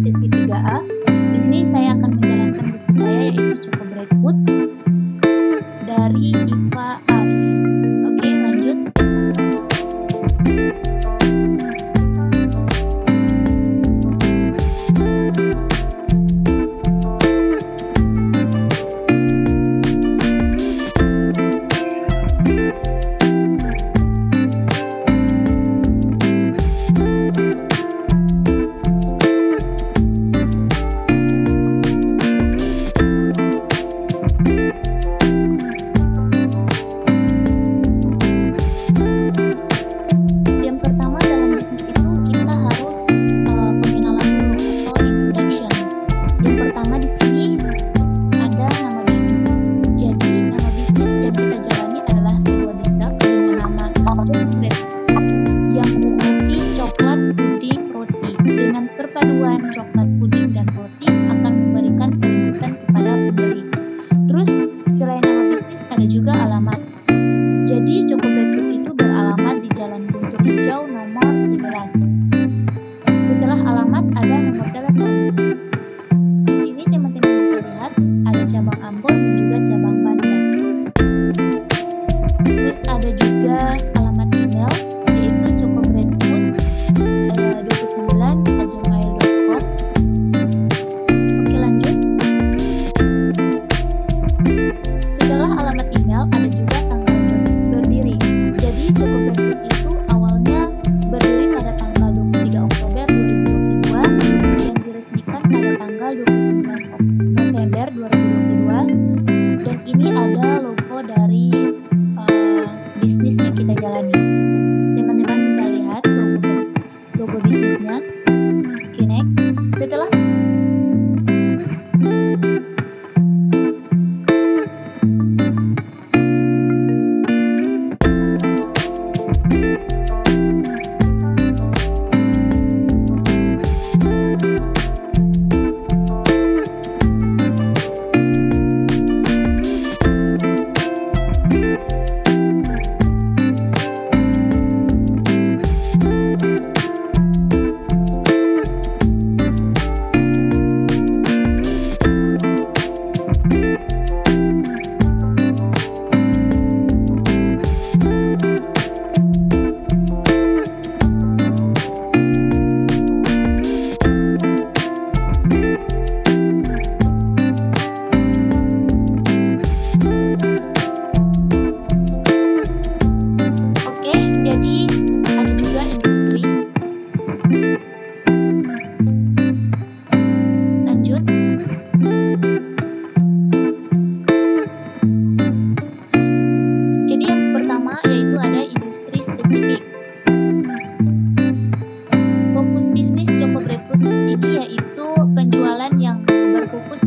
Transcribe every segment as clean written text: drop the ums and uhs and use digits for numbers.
sesi 3A. Di sini saya akan menjalankan bisnis saya yaitu Choco Bread Food dari IVA Arts. Oke, lanjut. Perpaduan coklat puding dan roti akan memberikan kelembutan kepada pembeli. Terus selain nama bisnis ada juga alamat. Jadi Choco Bread Food itu beralamat di Jalan Guntur Hijau nomor 11. Setelah alamat ada nomor telepon. Di sini teman-teman bisa lihat ada cabang Ambon dan juga cabang Banda. Terus ada juga alamat email yaitu chocobreadfood29@gmail.com. Oke, lanjut. Setelah alamat email ada juga tanggal berdiri. Jadi Choco Bread Food itu awalnya berdiri pada tanggal 23 Oktober 2022 dan diresmikan pada tanggal 29 November 2022. Dan ini ada logo dari bisnis yang kita jalani. Teman-teman bisa lihat logo bisnisnya. Oke, next. Setelah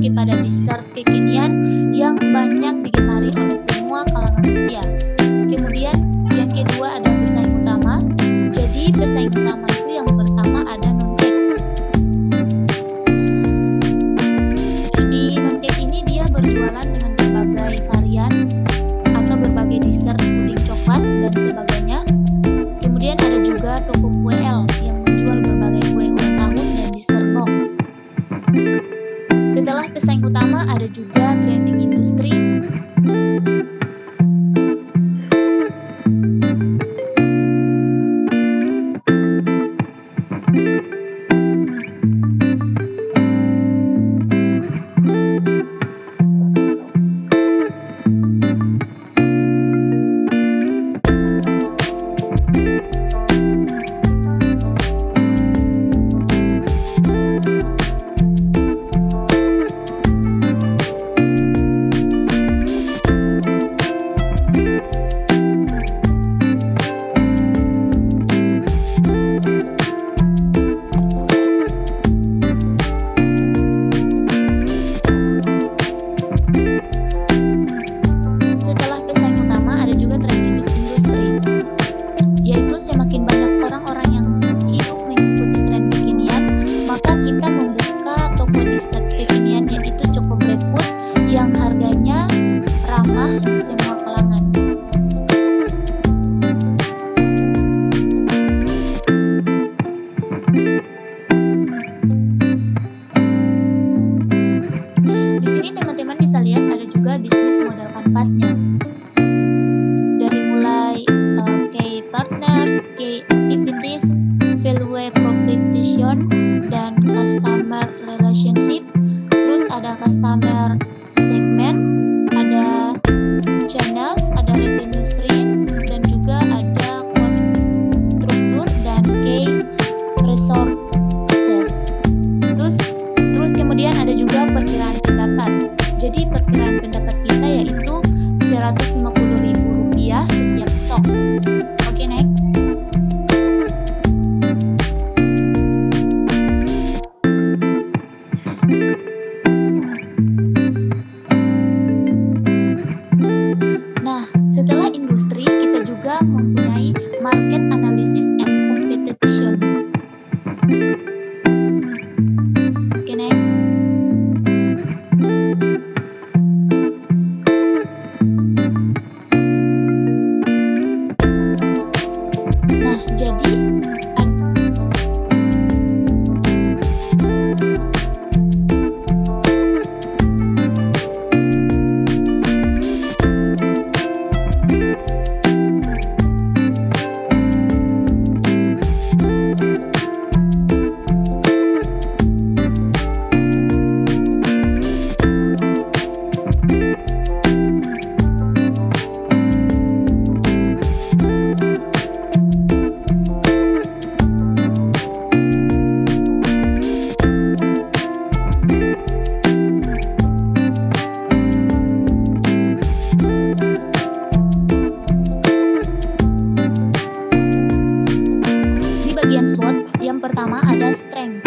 kepada dessert kekinian yang banyak digemari oleh semua kalangan usia. Kemudian yang kedua ada pesaing utama. Jadi pesaing utama itu yang pertama ada non-cake. Di non-cake ini dia berjualan dengan berbagai varian atau berbagai dessert puding coklat dan sebagainya. Kemudian ada juga toko kue L yang menjual berbagai kue ulang tahun dan dessert box. Setelah pesaing utama ada juga trending industri. juga bisnis model kanvasnya. Dari mulai key partners, key activities, value propositions, dan customer relationship. Terus ada customer segment, ada channels, ada revenue streams, dan juga ada cost struktur dan key resources. Terus kemudian ada juga perkiraan pendapat. Jadi perkiraan pendapat kita yaitu Rp150.000 setiap stok. Oke, next. Nah, setelah industri, kita juga mempunyai market analysis and competition. Oke, next. Nah, jadi bagian SWOT, yang pertama ada strength,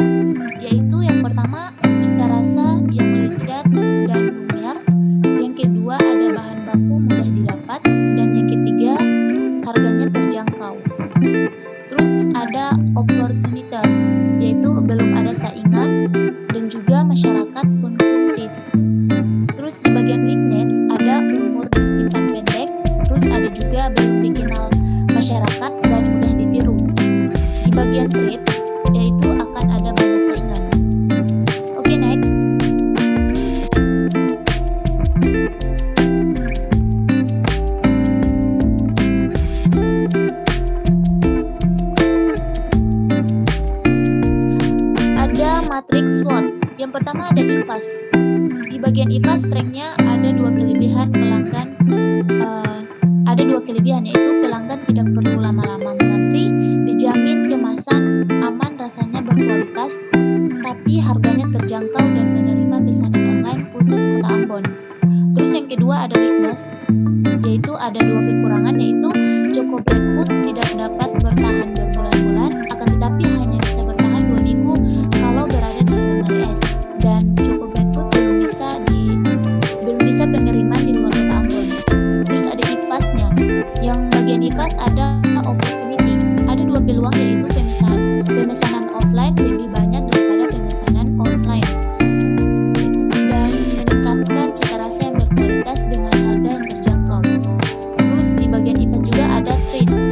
yaitu yang pertama cita rasa yang lezat dan lumer, yang kedua ada bahan baku mudah didapat, dan yang ketiga harganya terjangkau. Terus ada opportunities, yaitu belum ada saingan dan juga masyarakat konsumtif. Terus di bagian weakness ada umur disimpan pendek, terus ada juga belum dikenal masyarakat dan mudah ditiru. Di bagian trade, yaitu akan ada banyak saingan. Oke, next. Ada matrix SWOT. Yang pertama ada IFAS. Di bagian IFAS, strength-nya ada dua kelebihan pelanggan. Ada dua kelebihan, yaitu pelanggan tidak perlu lama-lama mengantri, dijamin kemasan aman, rasanya berkualitas, tapi harganya terjangkau dan menerima pesanan online khusus Kota Ambon. Terus yang kedua ada weakness, yaitu ada dua kekurangan, yaitu Choco Bread Food tidak dapat bertahan berbulan-bulan, akan tetapi hanya bisa bertahan 2 minggu kalau berada di lemari es, dan Choco Bread Food belum bisa pengiriman di luar Kota Ambon. Terus ada IFAS-nya. Yang bagian IFAS ada opportunity. Ada dua peluang, yaitu pemesanan offline lebih banyak daripada pemesanan online, dan meningkatkan cita rasa yang berkualitas dengan harga yang terjangkau. Terus di bagian IFAS juga ada threats.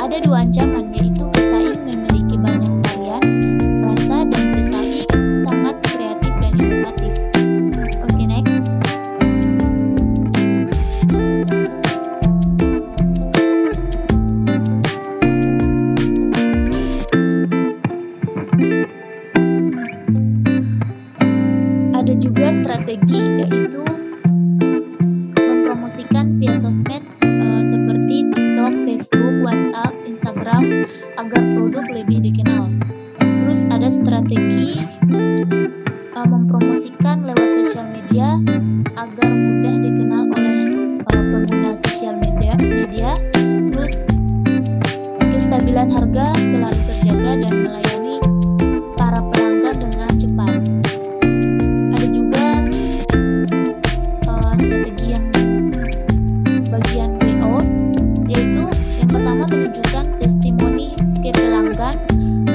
Ada dua ancaman, yaitu pesaing memiliki banyak varian rasa dan pesaing sangat kreatif dan inovatif. Oke, next. Ada juga strategi, yaitu mempromosikan via sosmed seperti TikTok, Facebook, WhatsApp, Instagram agar produk lebih dikenal. Terus ada strategi mempromosikan lewat sosial media agar mudah dikenal oleh pengguna sosial media. Terus kestabilan harga selalu terjaga dan melayani para pelanggan dengan cepat. Ada juga strategi yang bagian WO, yaitu yang pertama menunjukkan testimoni ke pelanggan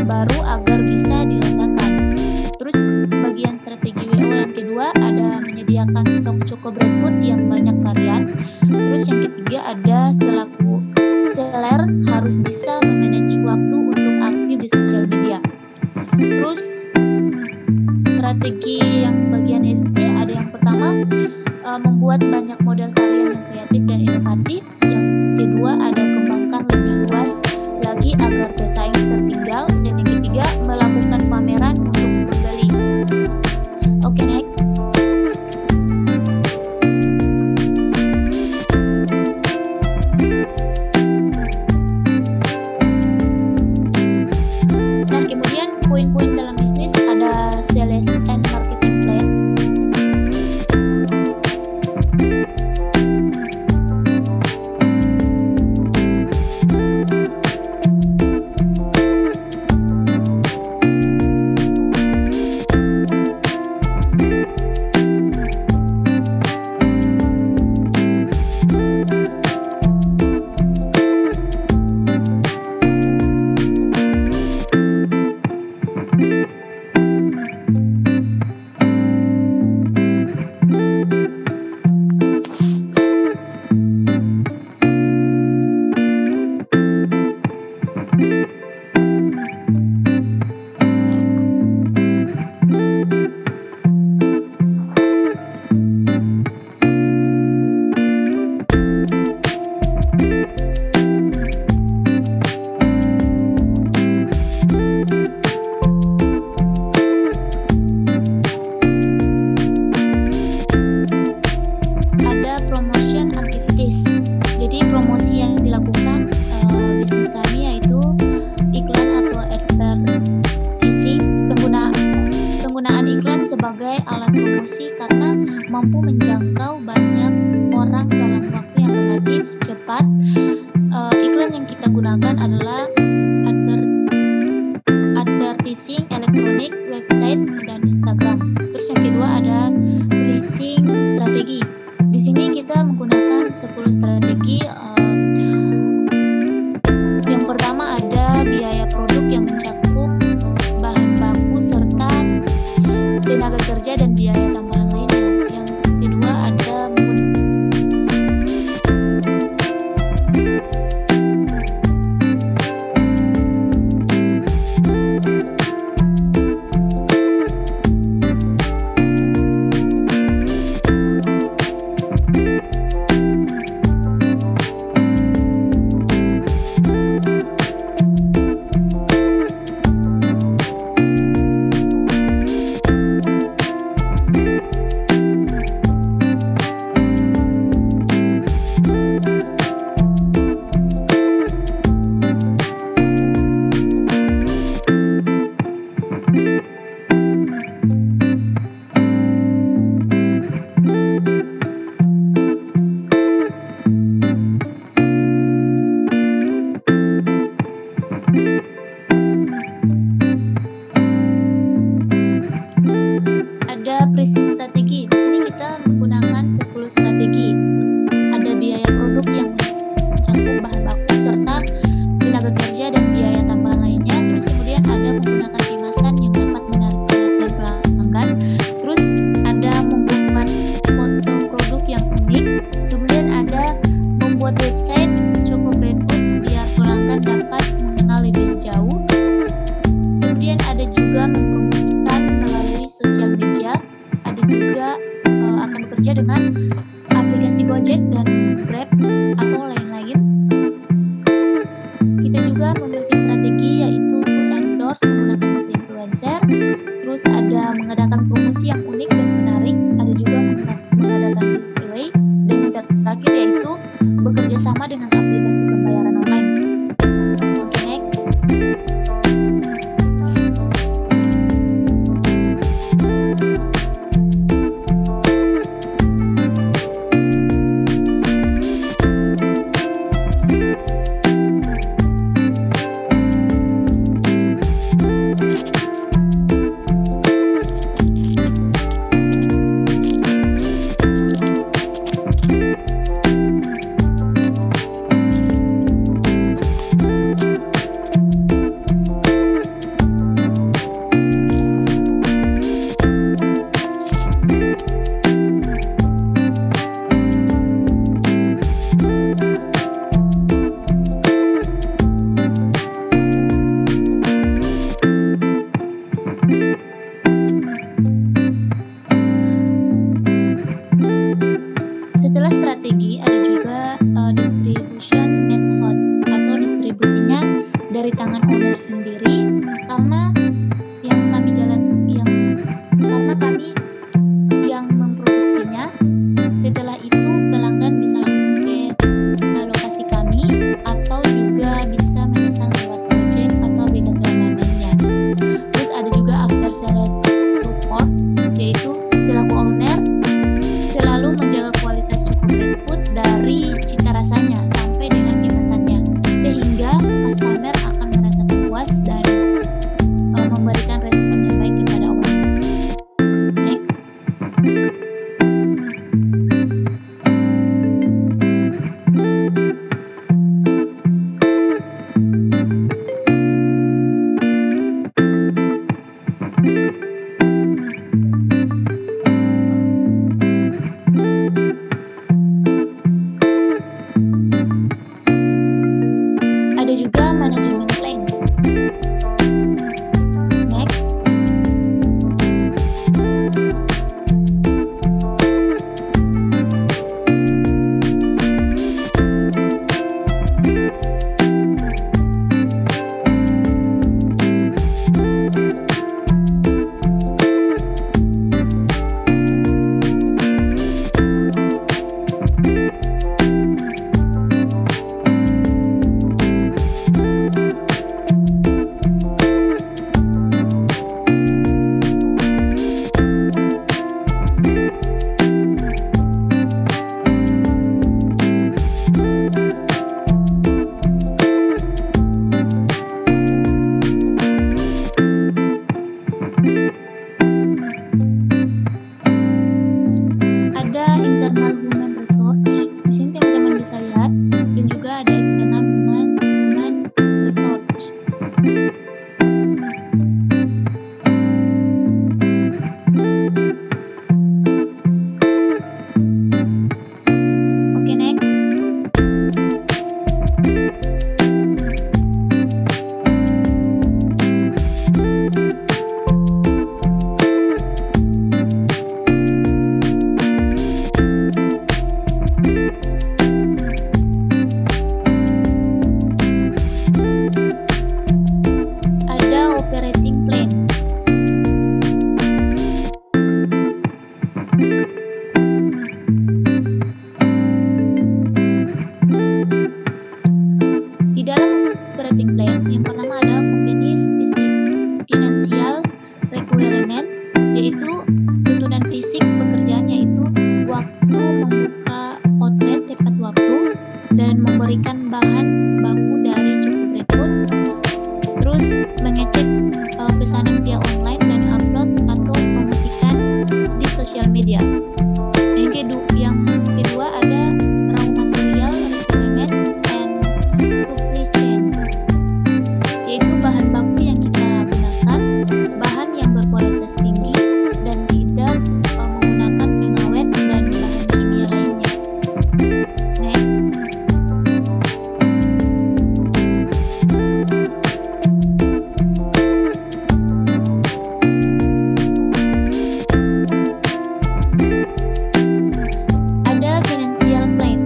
baru agar bisa dirasakan. Terus bagian strategi WO yang kedua ada menyediakan stok Choco Bread Food yang banyak varian. Terus yang ketiga ada selaku seller harus bisa memanage waktu untuk aktif di sosial media. Terus strategi yang bagian ST ada yang pertama membuat banyak model varian yang kreatif dan inovatif. Yang kedua ada kembangkan lebih luas lagi agar pesaing tertinggal. Dan yang ketiga melakukan pameran untuk pembeli. Oke, next. Nah, kemudian poin-poin dalam bisnis ada sales and marketing plan. Promotion activities. Jadi promosi yang dilakukan bisnis kami yaitu iklan atau advertising. Penggunaan iklan sebagai alat promosi karena mampu menjangkau banyak orang dalam waktu yang relatif cepat. Iklan yang kita gunakan adalah advertising elektronik, website, dan Instagram. Terus yang kedua ada pricing strategi. Di sini kita menggunakan 10 strategi. Yang pertama ada biaya produk yang mencakup bahan baku serta tenaga kerja dan biaya tambahan lainnya. Yang kedua ada pricing strategi. Di sini kita menggunakan 10 strategi. Ada biaya produk yang mencakup bahan baku serta tenaga kerja dan biaya tambahan lainnya. Terus kemudian ada menggunakan kemasan yang dapat menarik perhatian pelanggan. Terus ada membuat foto produk yang unik. Kemudian ada membuat website cukup rekrut biar pelanggan dapat mengenal lebih jauh. Kemudian ada juga mempromosikan melalui sosial media. Ada juga akan bekerja dengan aplikasi Gojek dan Grab atau lain-lain. Kita juga memiliki strategi yaitu endorse menggunakan influencer. Terus ada mengadakan promosi yang unik dan menarik. Ada juga mengadakan giveaway. Dan yang terakhir yaitu bekerja sama dengan aplikasi pembayaran online. Oke, next. payments, yaitu tuntunan fisik pekerjaan, yaitu waktu membuka outlet tepat waktu dan memberikan bahan baku dari cukup rekrut, terus mengecek pesanan via online dan upload atau promosikan di sosial media. Yang kedua ada raw material requirements and supply chain, yaitu bahan baku yang kita gunakan, bahan yang berkualitas tinggi dan tidak menggunakan pengawet dan bahan kimia lainnya. Next. Ada financial plan.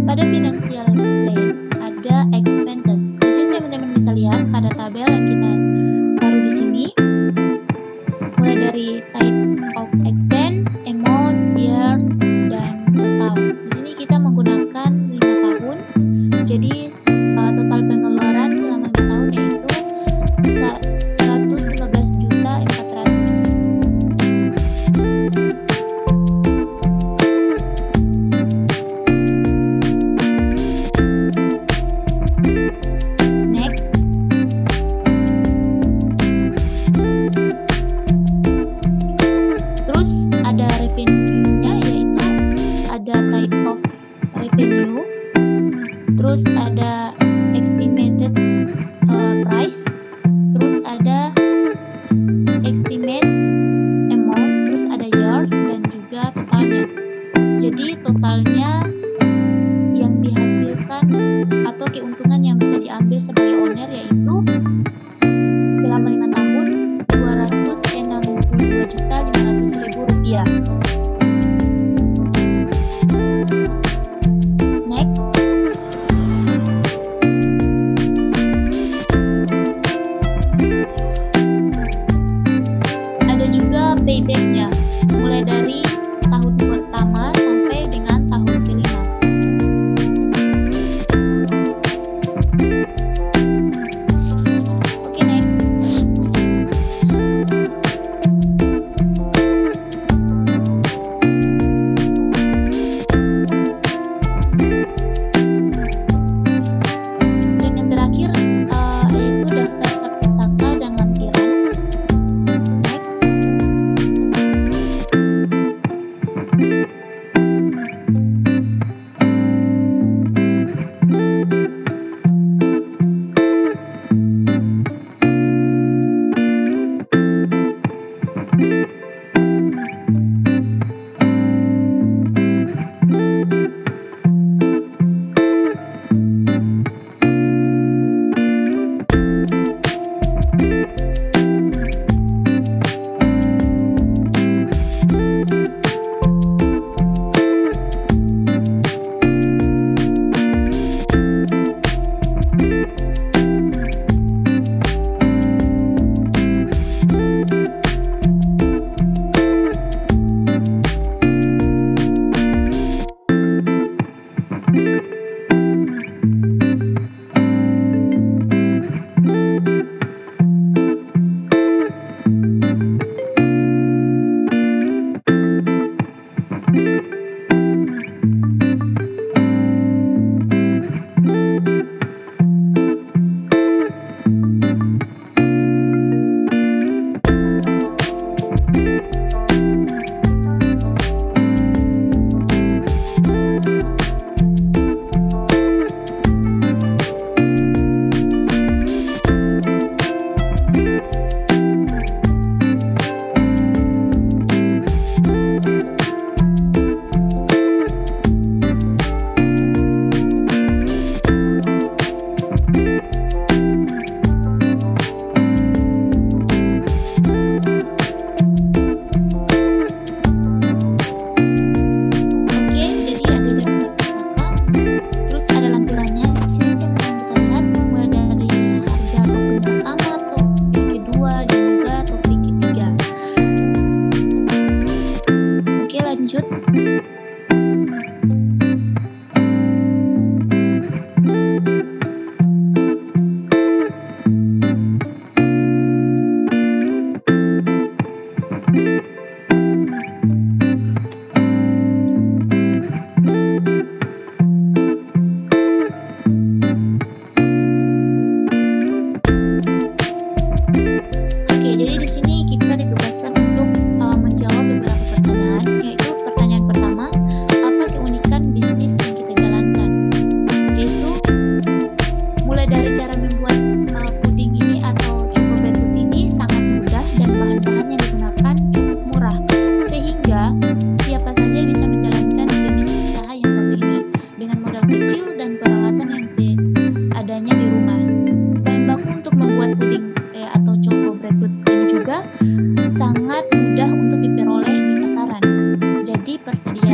Pada financial plan ada expenses. Di sini teman-teman bisa lihat pada tabel yang kita taruh di sini, mulai dari type of expense, amount, year, dan total. Di sini kita menggunakan 5 tahun. Jadi total pengeluaran selama 5 tahun yaitu 115.400.000. Next. Terus ada revenue-nya, yaitu ada type of revenue, terus ada estimated price, terus ada estimate amount, terus ada year, dan juga totalnya. Jadi totalnya yang dihasilkan atau keuntungan yang bisa diambil sebagai owner yaitu selama 5 tahun Rp262.500.000. Next. Ada juga payback-nya, mulai dari tahun pertama sampai dengan tahun kelima. Oke, next.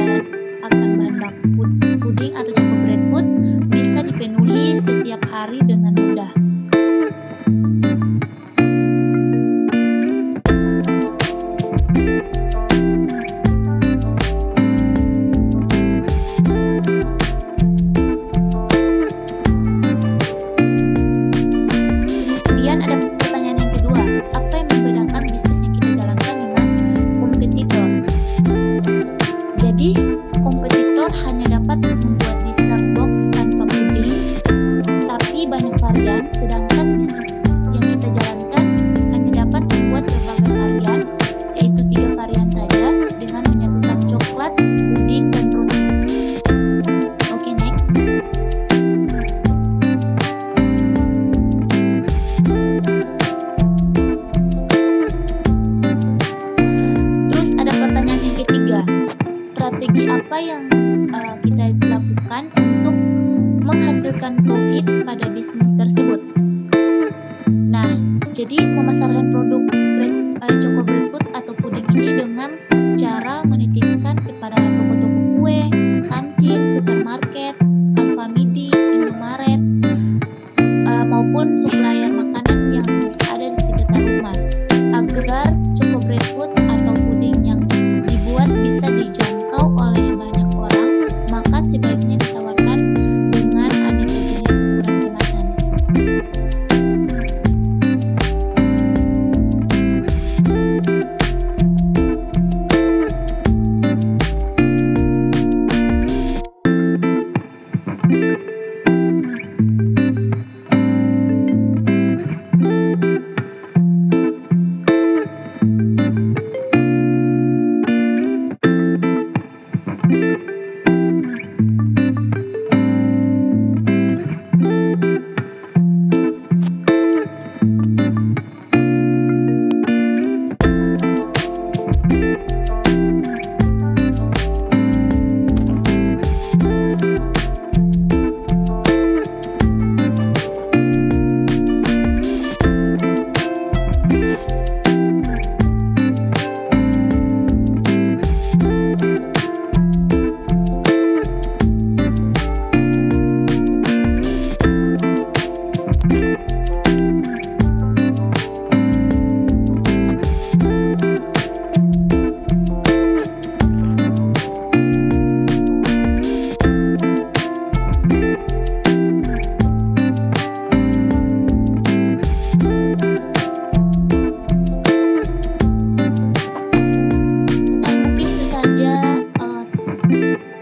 dan akan bahan baku puding atau choco bread food bisa dipenuhi setiap hari dengan mudah. Kemudian ada pertanyaan yang kedua, apa yang membedakan bisnis yang kita jalankan dengan kompetitor? Jadi, kompetitor hanya dapat membuat dessert box tanpa puding, tapi banyak varian, sedangkan bisnis yang kita jalankan hanya dapat membuat berbagai varian, yaitu 3 varian saja, dengan menyatukan coklat, puding, dan roti. Oke, next. Terus ada pertanyaan yang ketiga, strategi apa yang kita lakukan untuk menghasilkan profit pada bisnis tersebut? Nah, jadi memasarkan produk choco bread food atau puding ini dengan cara menitipkan kepada toko-toko kue, kantin, supermarket, Alfamidi, Indomaret, maupun supplier makanan yang ada di sekitar rumah, agar choco bread food atau puding yang dibuat bisa dijangkau oleh banyak orang, maka sebaiknya ditawarkan dengan aneka jenis ukuran kemasan.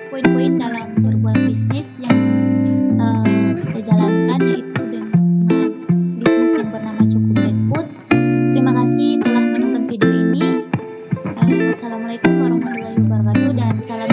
Poin-poin dalam berbuat bisnis yang kita jalankan, yaitu dengan bisnis yang bernama Choco Bread Food. Terima kasih telah menonton video ini. Wassalamualaikum warahmatullahi wabarakatuh dan salam